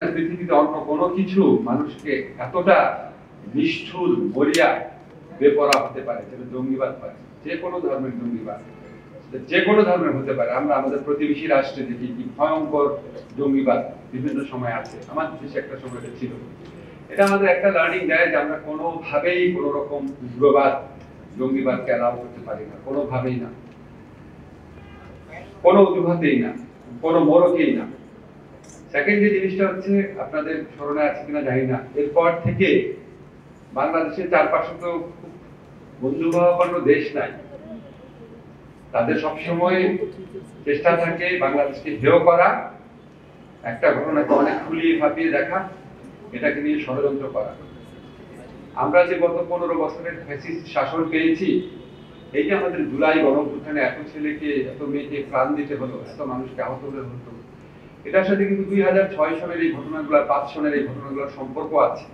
পৃথিবীতে অন্য কোনো কিছু মানুষকে এতটা নিষ্ঠুর বলিয়া বেপরোয়া হতে পারে যেটা জঙ্গিবাদ পারে। যে কোনো ধর্মের জঙ্গিবাদ, যে কোনো ধর্মের হতে পারে। আমরা আমাদের প্রতিবেশী রাষ্ট্রে দেখি কি ভয়ঙ্কর জঙ্গিবাদ বিভিন্ন সময় আছে। আমার দেশে একটা সময় ছিল। এটা আমাদের একটা লার্নিং দেয় যে আমরা কোনোভাবেই কোনো রকম উগ্রবাদ জঙ্গিবাদকে অ্যালাউ করতে পারি না, কোনোভাবেই না, কোনো অজুহাতেই না, কোনো মোড়কেই না। সেকেন্ড যে জিনিসটা হচ্ছে, আপনাদের স্মরণে আছে কিনা জানি না, এরপর থেকে বাংলাদেশের চারপাশে তো বন্ধুভাবাপন্ন দেশ নাই। তাদের সবসময় চেষ্টা থাকে বাংলাদেশকে হেয় করা, একটা ঘটনাকে অনেক খুলিয়ে ভাবিয়ে দেখা, এটাকে নিয়ে ষড়যন্ত্র করা। আমরা যে গত 15 বছরের ফ্যাসিস্ট শাসন পেয়েছি, এই যে আমাদের জুলাই গণঅভ্যুত্থানে এত ছেলেকে এত মেয়েকে প্রাণ দিতে হলো, এত মানুষকে আহত হতে হলো, এটার সাথে কিন্তু 2006 সনের এই ঘটনাগুলো, 5 সনের এই ঘটনাগুলোর সম্পর্ক আছে।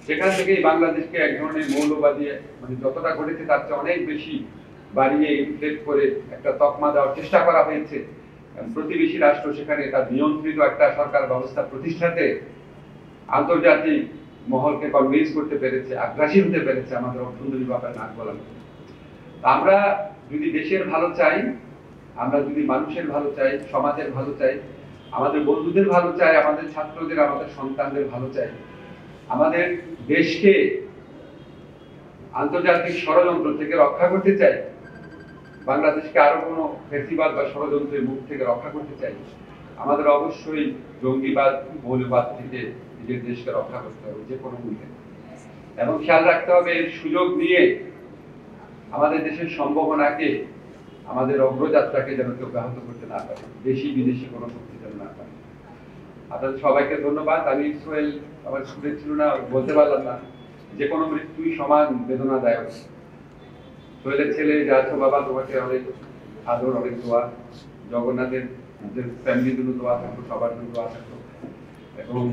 সেখান থেকেই বাংলাদেশকে এক ধরনের মৌলবাদী, মানে যতটা ঘটেছে তার চেয়ে অনেক বেশি বাড়িয়ে ইনফ্লেট করে একটা তকমা দেওয়ার চেষ্টা করা হয়েছে। প্রতিবেশী রাষ্ট্র সেখানে তার নিয়ন্ত্রিত একটা সরকার ব্যবস্থা প্রতিষ্ঠাতে আন্তর্জাতিক মহলকে কনভিন্স করতে পেরেছে, আগ্রাসী হতে পেরেছে আমাদের অভ্যন্তরীণ ব্যাপারে নাক গলানো। আমরা যদি দেশের ভালো চাই, আমরা যদি মানুষের ভালো চাই, সমাজের ভালো চাই, আমাদের বন্ধুদের ভালো চাই, আমাদের ছাত্রদের, আমাদের সন্তানদের ভালো চাই, আমাদের দেশকে আন্তর্জাতিক ষড়যন্ত্র থেকে রক্ষা করতে চাই, বাংলাদেশকে আরো কোনো ফ্যাসিবাদ বা ষড়যন্ত্রের মুখ থেকে রক্ষা করতে চাই, আমাদের অবশ্যই জঙ্গিবাদ, মৌলবাদ থেকে নিজের দেশকে রক্ষা করতে হবে যে কোনো মূল্যে। এবং খেয়াল রাখতে হবে এর সুযোগ নিয়ে আমাদের দেশের সম্ভাবনাকে, আমাদের অগ্রযাত্রাকে যেন কেউ ব্যাহত করতে না পারে, দেশি বিদেশি কোনো শক্তি যেন না পারে। আপনাদের সবাইকে ধন্যবাদ। আমি সোহেল আমার স্টুডেন্ট ছিল না, বলতে পারলাম না, যে কোনো মৃত্যুই সমান বেদনাদায়ক। সোহেলের ছেলে যে আছো বাবা, তোমাকে অনেক আদর, অনেক দোয়া, জগন্নাথের ফ্যামিলির জন্য দোয়া থাকতো, সবার জন্য দোয়া থাকতো। এবং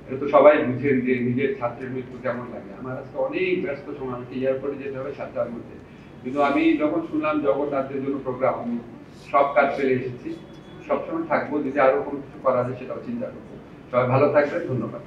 এটা তো সবাই বুঝেন যে নিজের ছাত্রের মৃত্যু কেমন লাগে। আমার আজকে অনেক ব্যস্ত সময়, আমাকে এয়ারপোর্টে যেতে হবে 7টার মধ্যে, কিন্তু আমি যখন শুনলাম জগন্নাথের জন্য প্রোগ্রাম, আমি সব কাজ ফেলে এসেছি। সবসময় থাকবো, যদি আরো কোনো কিছু করা যায় সেটাও চিন্তা করবো। সবাই ভালো থাকবেন, ধন্যবাদ।